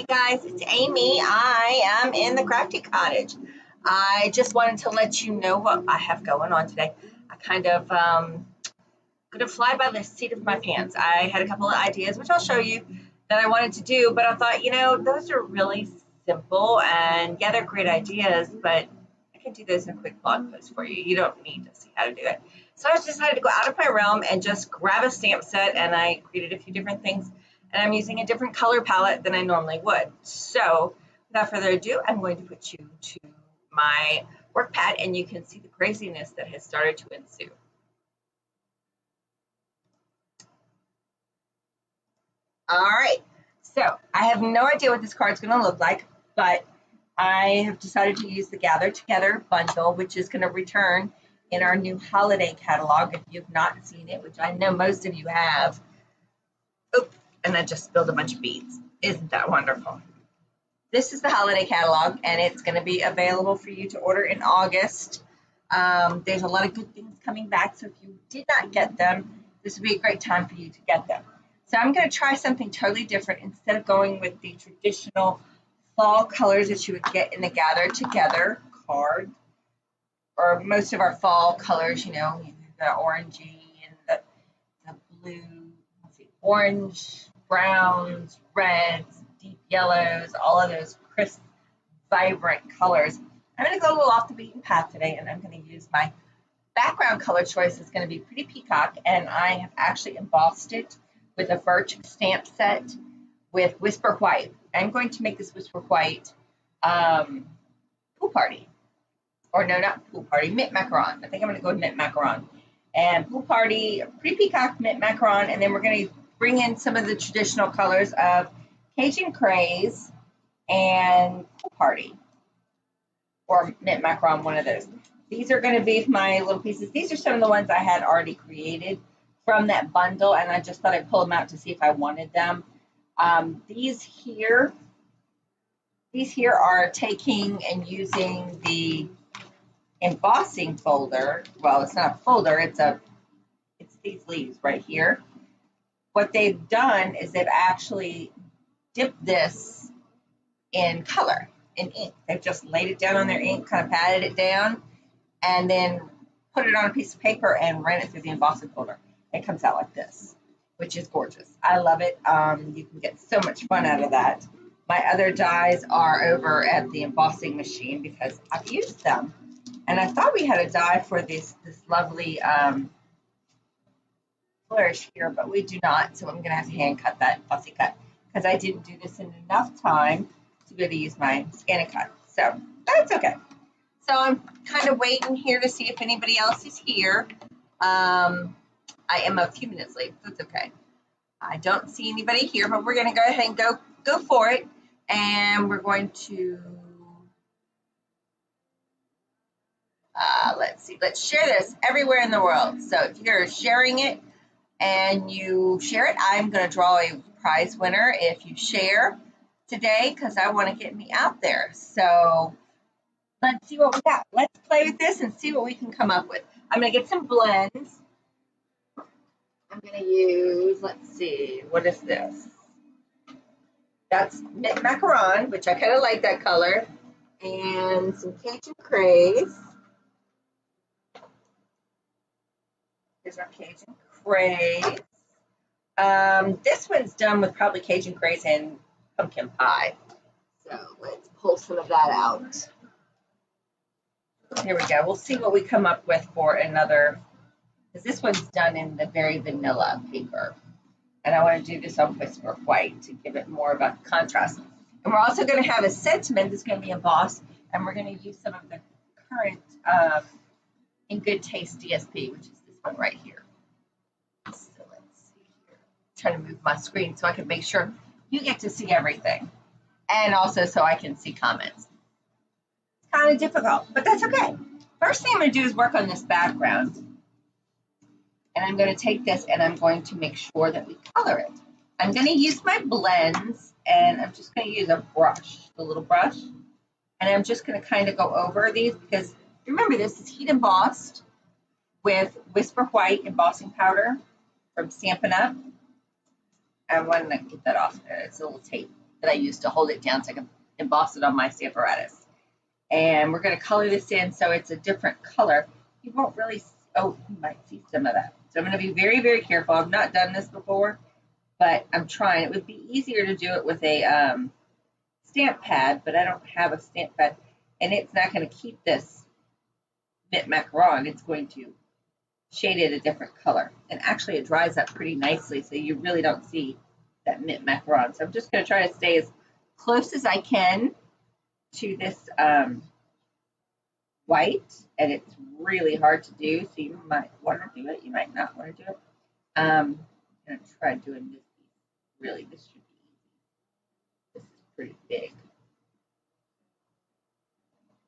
Guys, it's Amy. I am in the crafty cottage. I just wanted to let you know what I have going on today. I kind of could have fly by the seat of my pants. I had a couple of ideas, which I'll show you, that I wanted to do, but I thought, those are really simple and yeah, they're great ideas, but I can do those in a quick blog post for you. You don't need to see how to do it. So I just decided to go out of my realm and just grab a stamp set, and I created a few different things, and I'm using a different color palette than I normally would. So without further ado, I'm going to put you to my work pad, and you can see the craziness that has started to ensue. All right, so I have no idea what this card's going to look like, but I have decided to use the Gather Together bundle, which is going to return in our new holiday catalog. If you've not seen it, which I know most of you have. Oops, and I just spilled a bunch of beads. Isn't that wonderful? This is the holiday catalog, and it's going to be available for you to order in August. There's a lot of good things coming back, so if you did not get them, this would be a great time for you to get them. So I'm going to try something totally different. Instead of going with the traditional fall colors that you would get in the Gather Together card, or most of our fall colors, the orangey and the blue, orange, browns, reds, deep yellows, all of those crisp, vibrant colors. I'm going to go a little off the beaten path today, and I'm going to use my background color choice. It's going to be Pretty Peacock, and I have actually embossed it with a birch stamp set with Whisper White. I'm going to make this Whisper White Pool Party. Or no, not Pool Party, Mint Macaroon. I think I'm going to go with Mint Macaroon. And Pool Party, Pretty Peacock, Mint Macaroon, and then we're going to bring in some of the traditional colors of Cajun Craze and Pool Party. Or Mint Macaroon, one of those. These are going to be my little pieces. These are some of the ones I had already created from that bundle, and I just thought I'd pull them out to see if I wanted them. These here are taking and using the embossing folder. Well, it's not a folder, it's these leaves right here. What they've done is they've actually dipped this in color, in ink. They've just laid it down on their ink, kind of patted it down, and then put it on a piece of paper and ran it through the embossing folder. It comes out like this, which is gorgeous. I love it. You can get so much fun out of that. My other dies are over at the embossing machine because I've used them. And I thought we had a die for this lovely flourish here, but we do not. So I'm going to have to hand cut that fussy cut because I didn't do this in enough time to be able to use my ScanNCut. So that's okay. So I'm kind of waiting here to see if anybody else is here. I am a few minutes late. That's okay. I don't see anybody here, but we're going to go ahead and go for it. And we're going to, let's see, let's share this everywhere in the world. So if you're sharing it and you share it, I'm going to draw a prize winner if you share today because I want to get me out there. So let's see what we got. Let's play with this and see what we can come up with. I'm going to get some blends. I'm going to use, let's see, what is this? That's Mint Macaroon, which I kind of like that color, and some Cajun Craze. Here's our Cajun Craze. This one's done with probably Cajun Craze and pumpkin pie. So let's pull some of that out. Here we go. We'll see what we come up with for another, because this one's done in the very vanilla paper. And I want to do this on Whisper White to give it more of a contrast. And we're also going to have a sentiment that's going to be embossed, and we're going to use some of the current In Good Taste DSP, which is this one right here. So let's see here. I'm trying to move my screen so I can make sure you get to see everything. And also so I can see comments. It's kind of difficult, but that's okay. First thing I'm going to do is work on this background. And I'm going to take this and I'm going to make sure that we color it. I'm going to use my blends, and I'm just going to use a brush, the little brush. And I'm just going to kind of go over these because remember, this is heat embossed with Whisper White embossing powder from Stampin' Up. I want to get that off there. It's a little tape. that I use to hold it down so I can emboss it on my stamparatus. And we're going to color this in so it's a different color. You won't really, oh, you might see some of that. So I'm going to be very, very careful. I've not done this before, but I'm trying. It would be easier to do it with a stamp pad, but I don't have a stamp pad. And it's not going to keep this mint macaron. It's going to shade it a different color. And actually it dries up pretty nicely, so you really don't see that mint macaron. So I'm just going to try to stay as close as I can to this white, and it's really hard to do, so you might want to do it, you might not want to do it. I'm going to try doing this piece. Really, this should be easy. This is pretty big.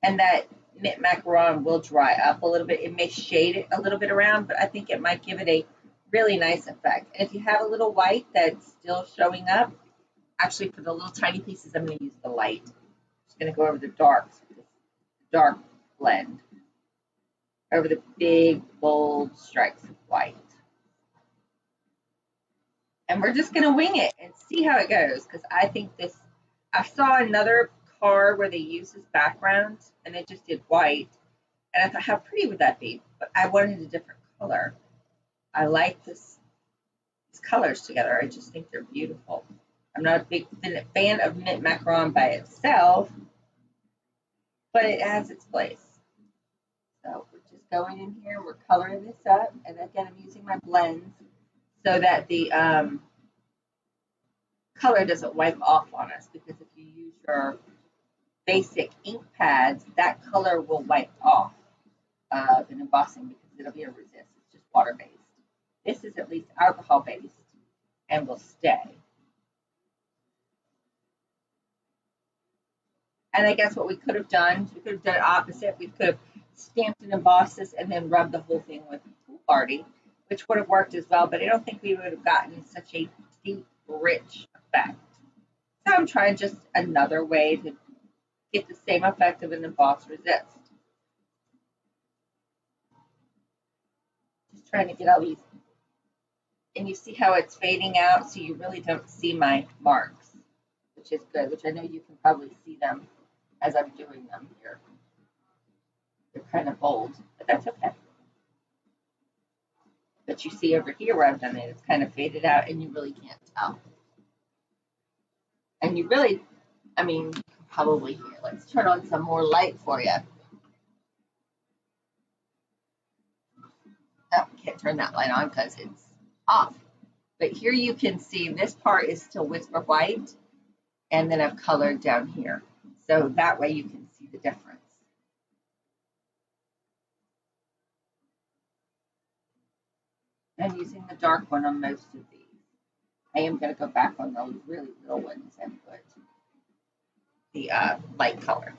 And that mint macaron will dry up a little bit. It may shade it a little bit around, but I think it might give it a really nice effect. And if you have a little white that's still showing up, actually for the little tiny pieces, I'm going to use the light. I'm just going to go over the darks, this dark blend, over the big, bold stripes of white. And we're just going to wing it and see how it goes, because I think this, I saw another card where they used this background and they just did white, and I thought, how pretty would that be? But I wanted a different color. I like these colors together. I just think they're beautiful. I'm not a big fan of mint macaron by itself, but it has its place. So we're just going in here, we're coloring this up, and again, I'm using my blends so that the color doesn't wipe off on us, because if you use your basic ink pads, that color will wipe off in embossing because it'll be a resist. It's just water-based. This is at least alcohol-based and will stay. And I guess what we could have done it opposite. We could have stamped and embossed this and then rubbed the whole thing with Pool Party, which would have worked as well, but I don't think we would have gotten such a deep, rich effect. So I'm trying just another way to get the same effect of an embossed resist. Just trying to get all these, and you see how it's fading out, so you really don't see my marks, which is good, which I know you can probably see them as I'm doing them here. They're kind of bold, but that's okay. But you see over here where I've done it, it's kind of faded out and you really can't tell. And you really, I mean, you can probably hear. Let's turn on some more light for you. Oh, can't turn that light on because it's off. But here you can see this part is still Whisper White, and then I've colored down here. So that way you can see the difference. I'm using the dark one on most of these. I am going to go back on those really little ones and put the light color.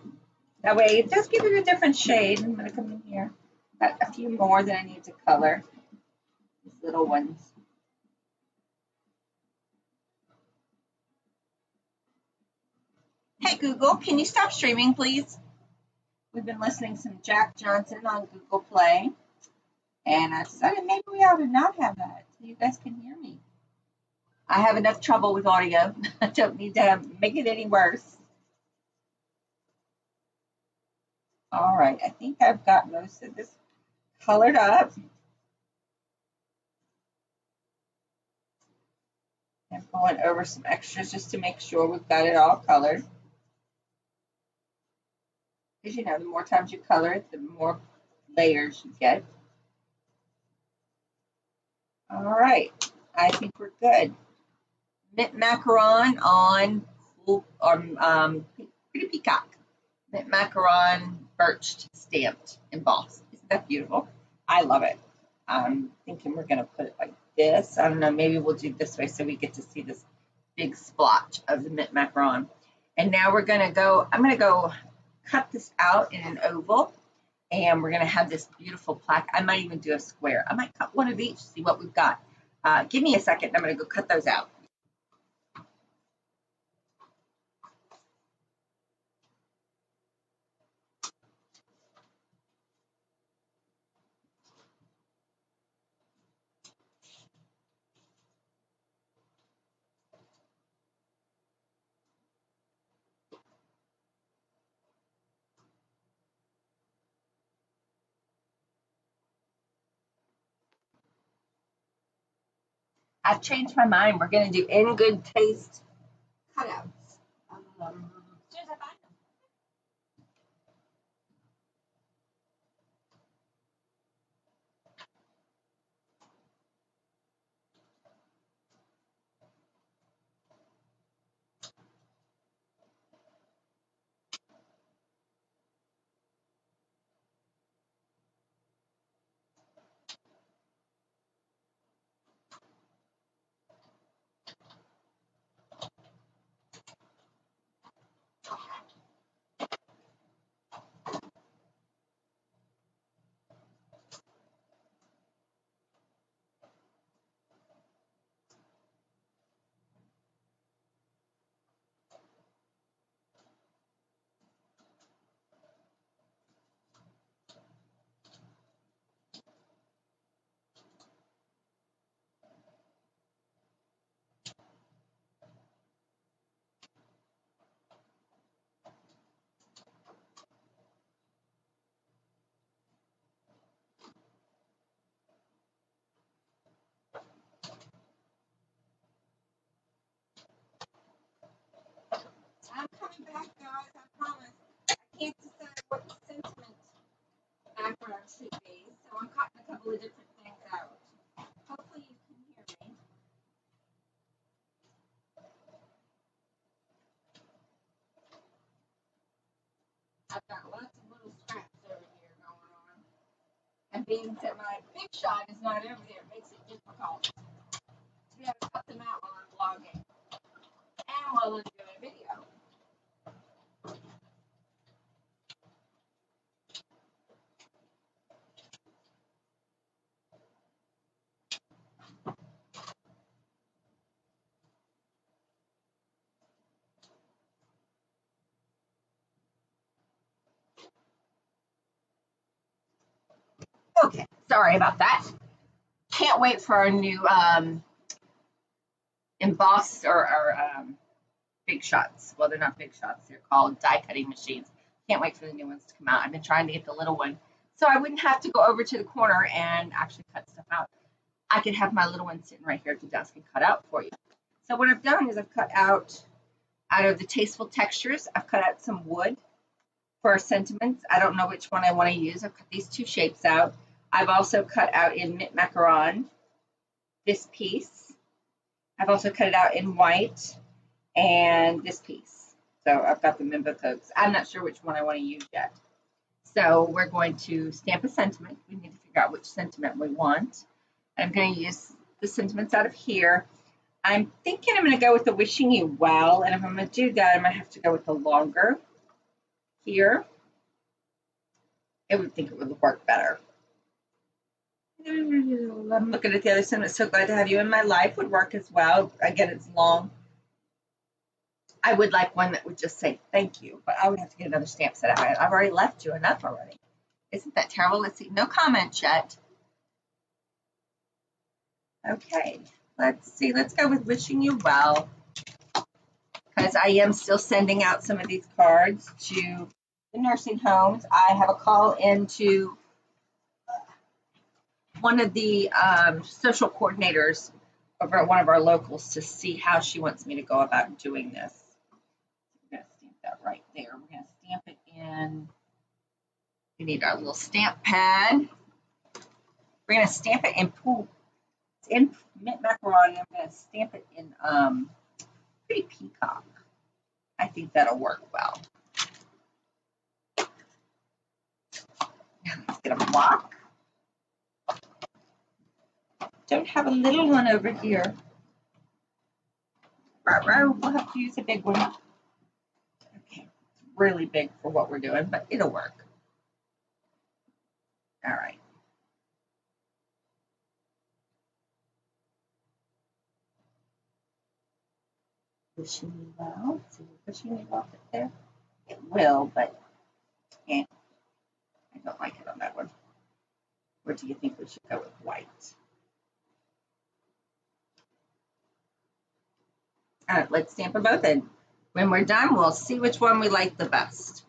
That way it does give it a different shade. I'm going to come in here. Got a few more that I need to color. These little ones. Hey Google, can you stop streaming, please? We've been listening to some Jack Johnson on Google Play, and I decided maybe we ought to not have that so you guys can hear me. I have enough trouble with audio. I don't need to make it any worse. All right, I think I've got most of this colored up. I'm going over some extras just to make sure we've got it all colored. Because you know, the more times you color it, the more layers you get. All right, I think we're good. Mint macaron on Pretty Peacock. Mint macaron birched stamped embossed. Isn't that beautiful? I love it. I'm thinking we're gonna put it like this. I don't know, maybe we'll do it this way so we get to see this big splotch of the mint macaron. And now we're gonna go, I'm gonna go cut this out in an oval, and we're gonna have this beautiful plaque. I might even do a square. I might cut one of each, see what we've got. Give me a second, I'm gonna go cut those out. I've changed my mind. We're going to do in good taste cutouts. As soon as I find them. I'm coming back, guys. I promise. I can't decide what the sentiment background should be, so I'm cutting a couple of different things out. Hopefully you can hear me. I've got lots of little scraps over here going on. And being that my big shot is not over there, it makes it difficult to be able to cut them out while I'm vlogging and while I'm doing a video. Okay, sorry about that. Can't wait for our new emboss or big shots. Well, they're not big shots. They're called die cutting machines. Can't wait for the new ones to come out. I've been trying to get the little one so I wouldn't have to go over to the corner and actually cut stuff out. I could have my little one sitting right here at the desk and cut out for you. So what I've done is I've cut out of the Tasteful Textures, I've cut out some wood for sentiments. I don't know which one I want to use. I've cut these two shapes out. I've also cut out in Macaroon this piece. I've also cut it out in white and this piece. So I've got them in both coats. I'm not sure which one I want to use yet. So we're going to stamp a sentiment. We need to figure out which sentiment we want. I'm going to use the sentiments out of here. I'm thinking I'm going to go with the wishing you well. And if I'm going to do that, I might have to go with the longer here. I would think it would work better. I'm looking at the other sentiment. So glad to have you in my life would work as well. Again, it's long. I would like one that would just say thank you, but I would have to get another stamp set. I've already left you enough already. Isn't that terrible? Let's see. No comments yet. Okay. Let's see. Let's go with wishing you well, because I am still sending out some of these cards to the nursing homes. I have a call into one of the social coordinators over at one of our locals to see how she wants me to go about doing this. We're going to stamp that right there. We're going to stamp it in. We need our little stamp pad. We're going to stamp it in pool. It's in mint macaron, and I'm going to stamp it in pretty peacock. I think that'll work well. Now let's get a block. Don't have a little one over here. We'll have to use a big one. Okay, it's really big for what we're doing, but it'll work. All right. Wishing you well. See, wishing you well there. It will, but I don't like it on that one. Or do you think we should go with white? All right, let's stamp them both in. When we're done, we'll see which one we like the best.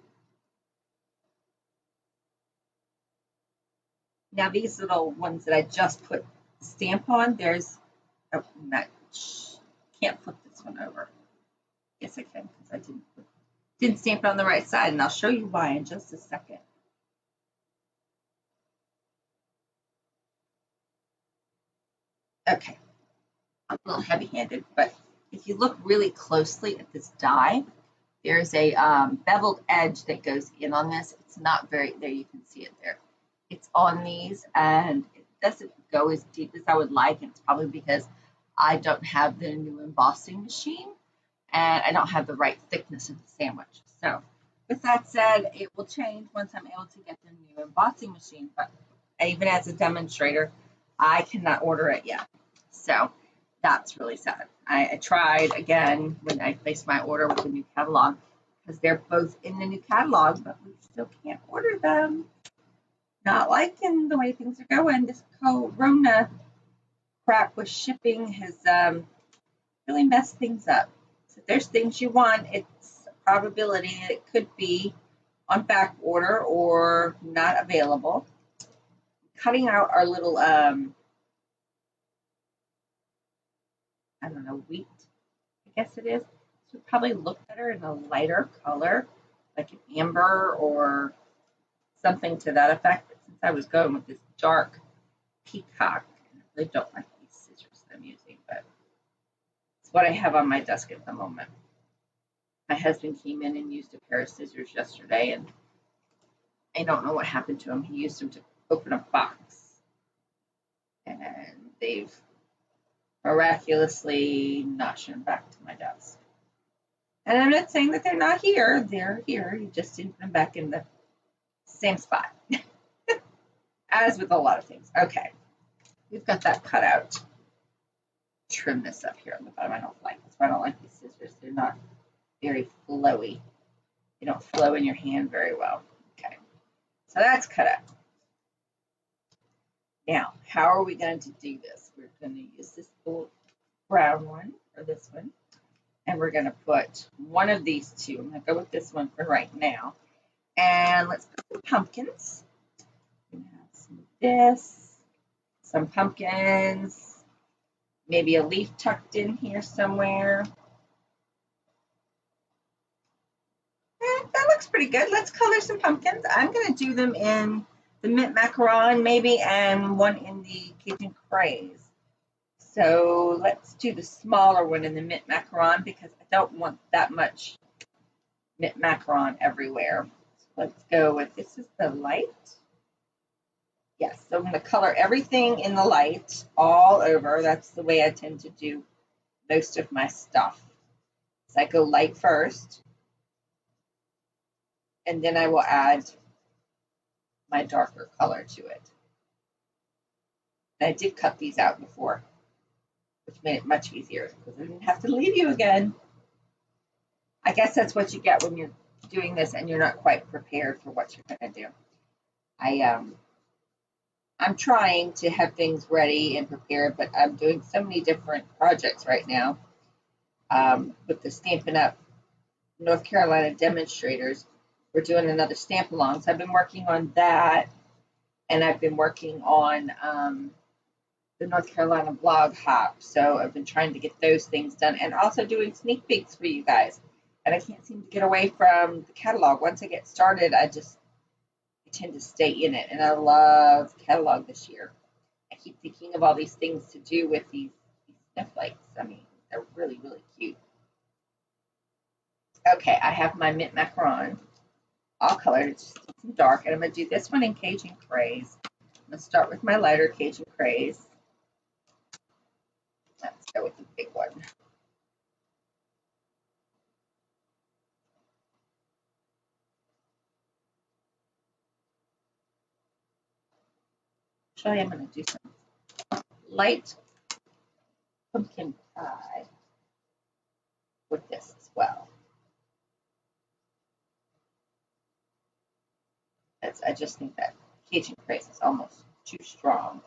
Now these little ones that I just put stamp on, there's Oh, can't flip this one over. Yes, I can because I didn't stamp it on the right side, and I'll show you why in just a second. Okay, I'm a little heavy-handed, but if you look really closely at this die, there's a beveled edge that goes in on this. It's not very, there you can see it there. It's on these, and it doesn't go as deep as I would like, and it's probably because I don't have the new embossing machine, and I don't have the right thickness of the sandwich. So with that said, it will change once I'm able to get the new embossing machine, but even as a demonstrator, I cannot order it yet. So that's really sad. I tried again when I placed my order with the new catalog, because they're both in the new catalog, but we still can't order them. Not liking the way things are going. This Corona crap with shipping has really messed things up. So if there's things you want, it's a probability that it could be on back order or not available. Cutting out our little I don't know, wheat, I guess it is. This would probably look better in a lighter color, like an amber or something to that effect. But since I was going with this dark Peacock, and I really don't like these scissors that I'm using, but it's what I have on my desk at the moment. My husband came in and used a pair of scissors yesterday, and I don't know what happened to him. He used them to open a box, and they've miraculously not shown back to my desk. And I'm not saying that they're not here. They're here. You just didn't put them back in the same spot. As with a lot of things. Okay. We've got that cut out. Trim this up here on the bottom. I don't like this. I don't like these scissors. They're not very flowy. They don't flow in your hand very well. Okay. So that's cut out. Now, how are we going to do this? We're going to use this little brown one, or this one, and we're going to put one of these two. I'm going to go with this one for right now. And let's put some pumpkins. We're going to have some of this, some pumpkins, maybe a leaf tucked in here somewhere. And that looks pretty good. Let's color some pumpkins. I'm going to do them in the mint macaron maybe, and one in the Cajun Craze. So let's do the smaller one in the mint macaron because I don't want that much mint macaron everywhere. So let's go with, this is the light. Yes, so I'm going to color everything in the light all over. That's the way I tend to do most of my stuff. So I go light first, and then I will add my darker color to it. And I did cut these out before, which made it much easier because I didn't have to leave you again. I guess that's what you get when you're doing this and you're not quite prepared for what you're going to do. I'm trying to have things ready and prepared, but I'm doing so many different projects right now with the Stampin' Up! North Carolina demonstrators. We're doing another stamp along, so I've been working on that, and I've been working on the North Carolina blog hop, so I've been trying to get those things done, and also doing sneak peeks for you guys. And I can't seem to get away from the catalog. Once I get started, I tend to stay in it, and I love catalog this year. I keep thinking of all these things to do with these snowflakes. I mean, they're really, really cute. Okay, I have my mint macaron all colored. It's just some dark, and I'm going to do this one in Cajun Craze. I'm going to start with my lighter Cajun Craze. Let's go with the big one. Actually, I'm going to do some light pumpkin pie with this as well. I just think that Cajun Craze is almost too strong.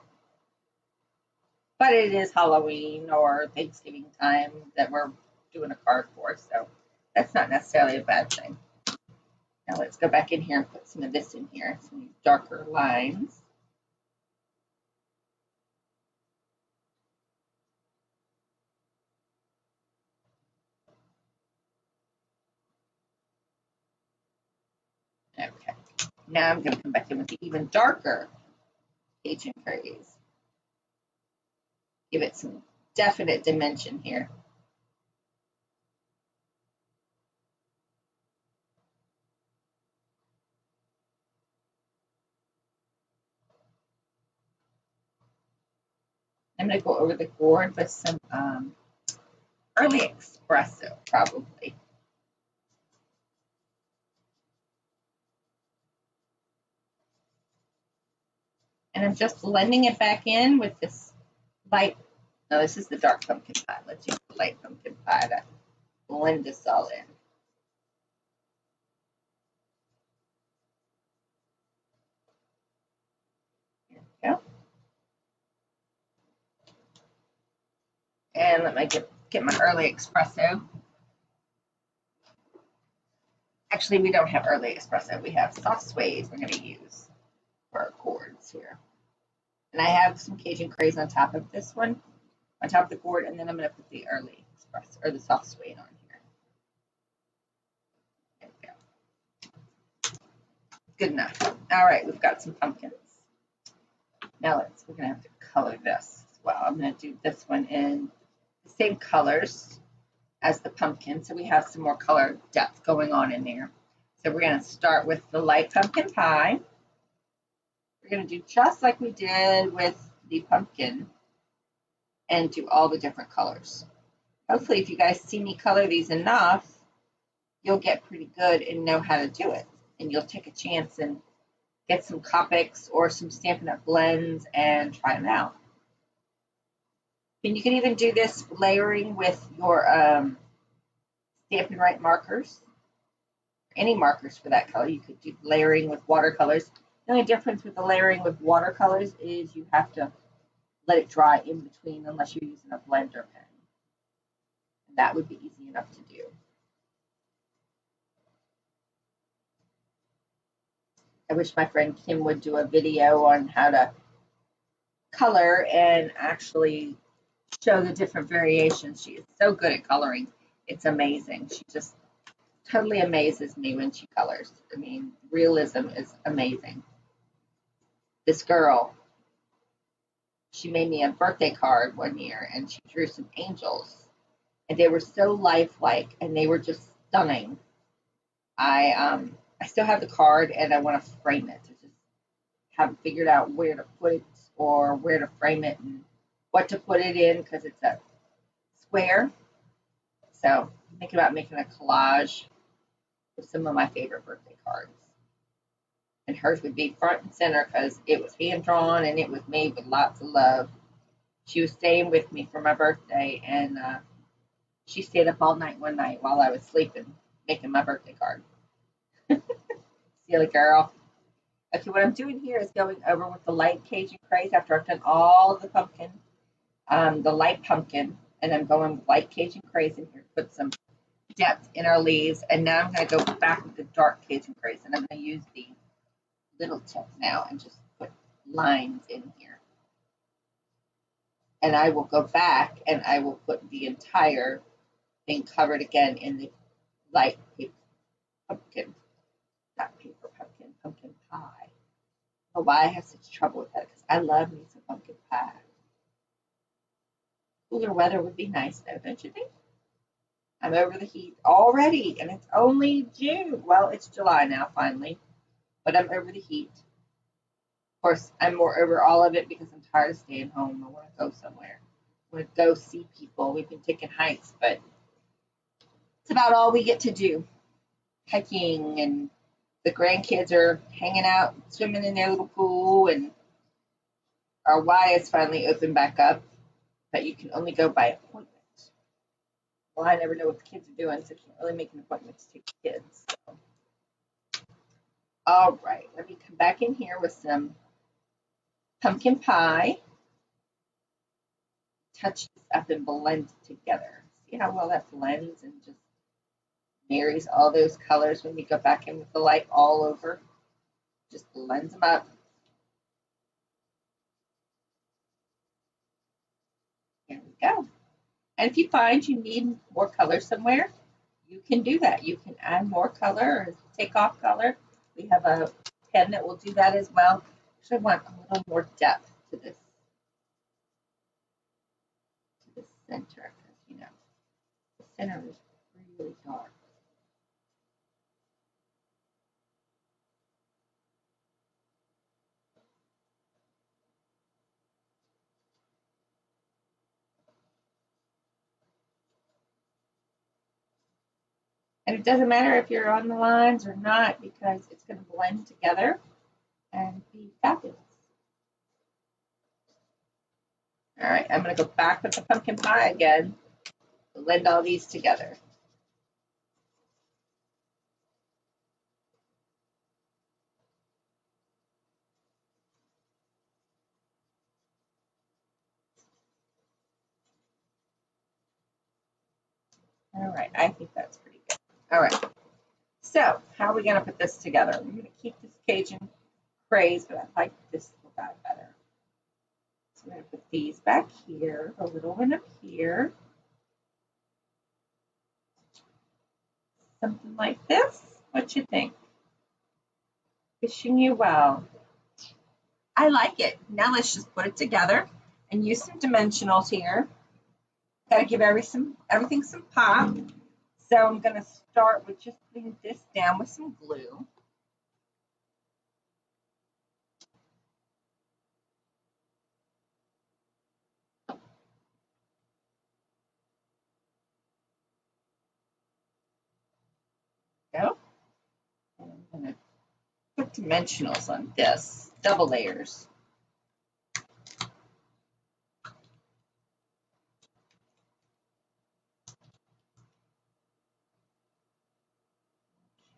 But it is Halloween or Thanksgiving time that we're doing a card for, so that's not necessarily a bad thing. Now let's go back in here and put some of this in here, some darker lines. Okay. Now I'm going to come back in with the even darker Cajun Craze. Give it some definite dimension here. I'm going to go over the gourd with some early espresso, probably. And I'm just blending it back in with this light. No, this is the dark pumpkin pie. Let's use the light pumpkin pie to blend this all in. There we go. And let me get my early espresso. Actually, we don't have early espresso. We have soft suede we're going to use for our gourds here. And I have some Cajun Craze on top of this one, on top of the gourd, and then I'm going to put the early espresso, or the soft suede on here. There we go. Good enough. All right, we've got some pumpkins. Now we're going to have to color this as well. I'm going to do this one in the same colors as the pumpkin, so we have some more color depth going on in there. So we're going to start with the light pumpkin pie. We're going to do just like we did with the pumpkin and do all the different colors. Hopefully, if you guys see me color these enough, you'll get pretty good and know how to do it. And you'll take a chance and get some Copics or some Stampin' Up! Blends and try them out. And you can even do this layering with your Stampin' Right markers, any markers for that color. You could do layering with watercolors. The only difference with the layering with watercolors is you have to let it dry in between unless you're using a blender pen. And that would be easy enough to do. I wish my friend Kim would do a video on how to color and actually show the different variations. She is so good at coloring. It's amazing. She just totally amazes me when she colors. I mean, realism is amazing. This girl, she made me a birthday card one year and she drew some angels and they were so lifelike and they were just stunning. I still have the card and I want to frame it. I just haven't figured out where to put it or where to frame it and what to put it in because it's a square. So I'm thinking about making a collage with some of my favorite birthday cards. And hers would be front and center because it was hand drawn and it was made with lots of love. She was staying with me for my birthday and she stayed up all night one night while I was sleeping making my birthday card. Silly girl. Okay, what I'm doing here is going over with the light Cajun Craze after I've done all the pumpkin, the light pumpkin, and I'm going with light Cajun Craze in here to put some depth in our leaves. And now I'm going to go back with the dark Cajun Craze, and I'm going to use the little tip now and just put lines in here. And I will go back and I will put the entire thing covered again in the light paper pumpkin, not paper pumpkin, pumpkin pie. Oh, why I have such trouble with that because I love me some pumpkin pie. Cooler weather would be nice though, don't you think? I'm over the heat already and it's only June. Well, it's July now finally, but I'm over the heat. Of course, I'm more over all of it because I'm tired of staying home. I want to go somewhere. I want to go see people. We've been taking hikes, but it's about all we get to do. Hiking, and the grandkids are hanging out, swimming in their little pool, and our Y is finally opened back up, but you can only go by appointment. Well, I never know what the kids are doing, so I can't really make an appointment to take the kids. So. All right, let me come back in here with some pumpkin pie. Touch this up and blend it together. See how well that blends and just marries all those colors when we go back in with the light all over. Just blends them up. There we go. And if you find you need more color somewhere, you can do that. You can add more color or take off color. We have a pen that will do that as well. Actually, I want a little more depth to this center, because you know the center is really dark. And it doesn't matter if you're on the lines or not, because it's going to blend together and be fabulous. All right, I'm going to go back with the pumpkin pie again, blend all these together. All right, I think that's pretty good. All right, so how are we going to put this together? We're going to keep this Cajun Craze, but I like this little guy better. So I'm going to put these back here, a little one up here. Something like this. What you think? Wishing you well. I like it. Now let's just put it together and use some dimensionals here. Got to give everything some pop. So I'm going to start with just putting this down with some glue. Go. And I'm going to put dimensionals on this, double layers.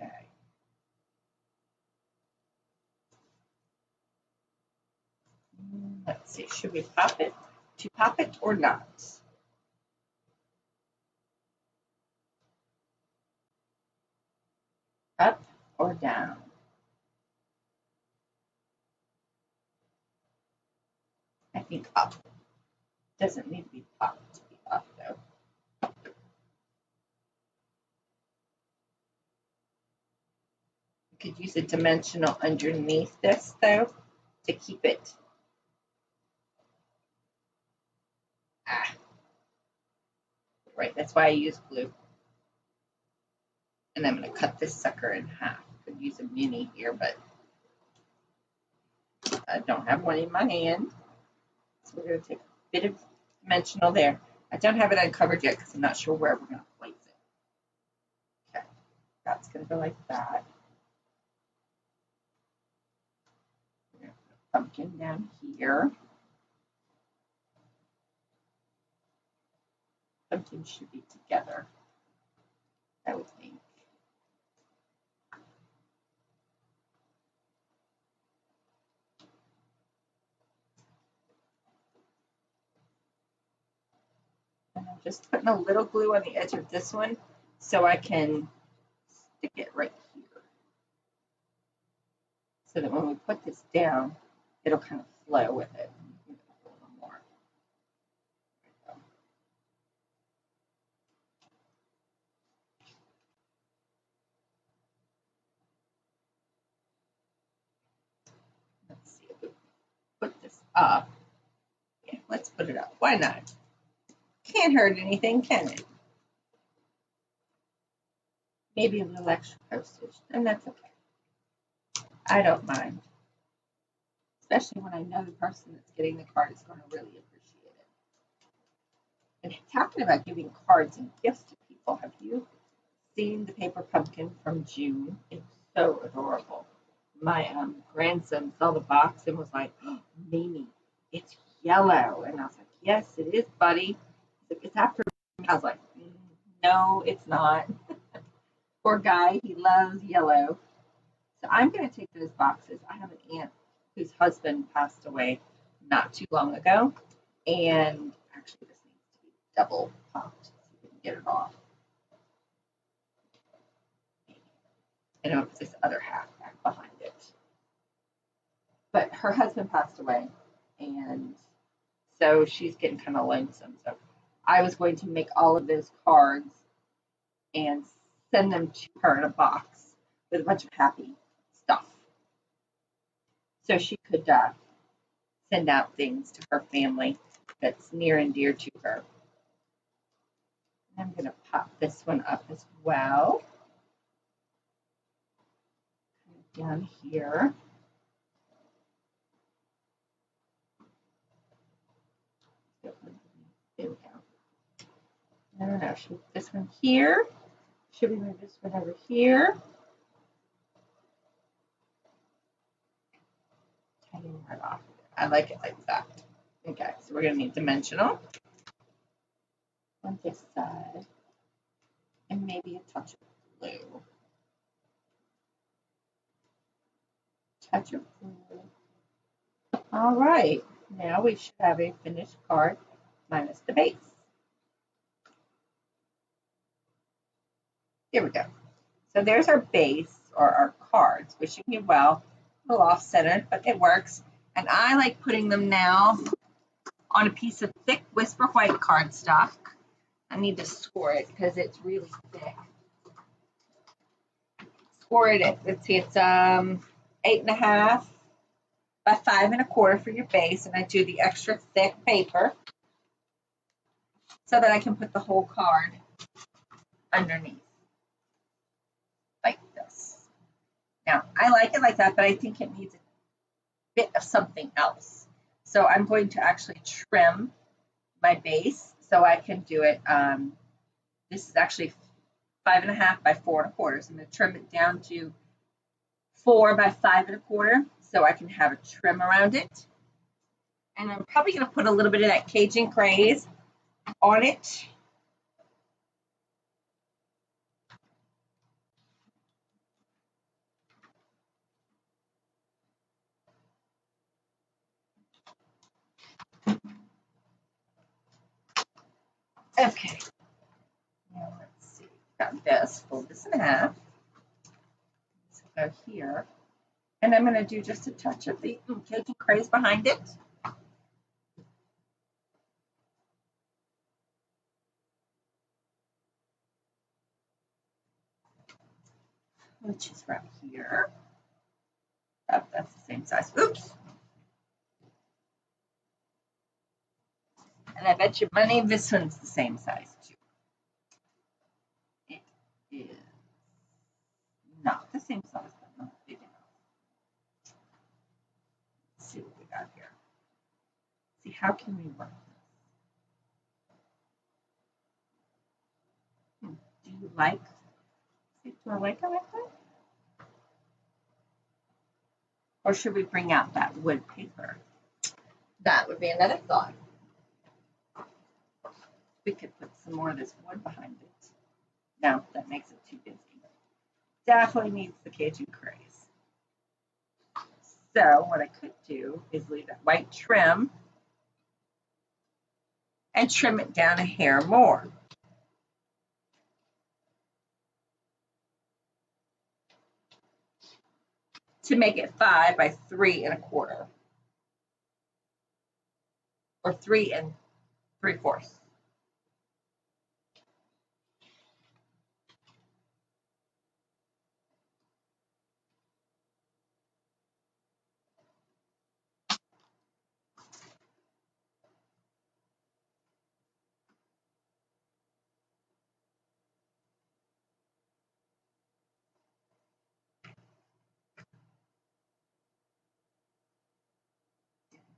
Okay. Let's see, should we pop it? To pop it or not? Up or down? I think up. Doesn't need to be popped to be up though. You could use a dimensional underneath this though to keep it. Right, that's why I use glue. And I'm going to cut this sucker in half. Could use a mini here, but I don't have one in my hand. So we're going to take a bit of dimensional there. I don't have it uncovered yet because I'm not sure where we're going to place it. Okay, that's going to go like that. We're going to put a pumpkin down here. Pumpkin should be together, I would think. And I'm just putting a little glue on the edge of this one so I can stick it right here. So that when we put this down, it'll kind of flow with it. A little more. Let's see if we put this up. Yeah, let's put it up. Why not? Can't hurt anything, can it? Maybe a little extra postage, and that's okay. I don't mind. Especially when I know the person that's getting the card is going to really appreciate it. And talking about giving cards and gifts to people, have you seen the paper pumpkin from June? It's so adorable. My grandson saw the box and was like, oh, Mimi, it's yellow. And I was like, yes, it is, buddy. It's after. I was like, no, it's not. Poor guy, he loves yellow. So I'm going to take those boxes. I have an aunt whose husband passed away not too long ago. And actually, this needs to be double popped so you can get it off. And I'm going to put this other half back behind it. But her husband passed away. And so she's getting kind of lonesome. So I was going to make all of those cards and send them to her in a box with a bunch of happy stuff. so she could send out things to her family that's near and dear to her. I'm going to pop this one up as well. Down here. There we go. I don't know. Should we put this one here? Should we move this one over here? Taking right off. I like it like that. Okay, so we're going to need dimensional on this side and maybe a touch of blue. Touch of blue. All right, now we should have a finished card minus the base. Here we go. So there's our base or our cards, which you can, well, a little off-centered, but it works. And I like putting them now on a piece of thick Whisper White cardstock. I need to score it because it's really thick. Score it. Let's see, it's 8.5 by 5 1/4 for your base, and I do the extra thick paper so that I can put the whole card underneath like this. Now, I like it like that, but I think it needs a bit of something else. So I'm going to actually trim my base so I can do it. This is actually 5.5 by 4 1/4. So I'm going to trim it down to 4 by 5 1/4 so I can have a trim around it. And I'm probably going to put a little bit of that Cajun Craze on it. Okay. Now let's see. Got this. Fold this in half. So go here. And I'm going to do just a touch of the Cajun Craze behind it. Which is right here. Oh, that's the same size. Oops. And I bet you money this one's the same size too. It is not the same size, but not big enough. Let's see what we got here. See, how can we work this? Do you like it to a like that? Or should we bring out that wood paper? That would be another thought. We could put some more of this wood behind it. No, that makes it too busy. Definitely needs the Cajun Craze. So what I could do is leave that white trim and trim it down a hair more. To make it 5 by 3 1/4. Or 3 3/4.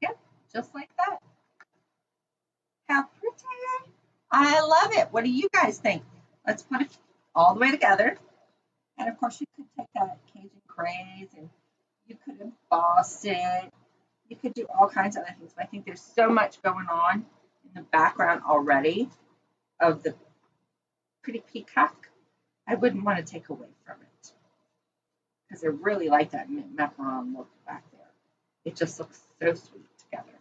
Yep, just like that. How pretty. I love it. What do you guys think? Let's put it all the way together. And of course, you could take that Cajun Craze and you could emboss it. You could do all kinds of other things. But I think there's so much going on in the background already of the pretty peacock. I wouldn't want to take away from it. Because I really like that macaron look back there. It just looks so sweet together.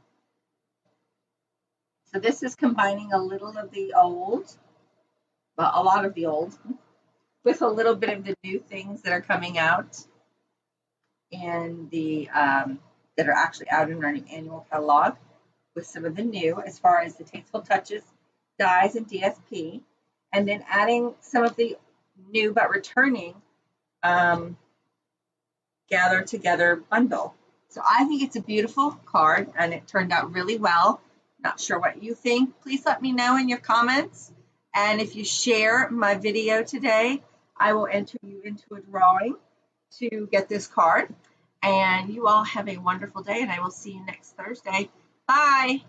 So this is combining a little of the old, well, a lot of the old, with a little bit of the new things that are coming out and the that are actually out in our annual catalog, with some of the new as far as the Tasteful Touches dies and DSP, and then adding some of the new but returning Gather Together bundle. So I think it's a beautiful card and it turned out really well. Not sure what you think. Please let me know in your comments. And if you share my video today, I will enter you into a drawing to get this card. And you all have a wonderful day, and I will see you next Thursday. Bye.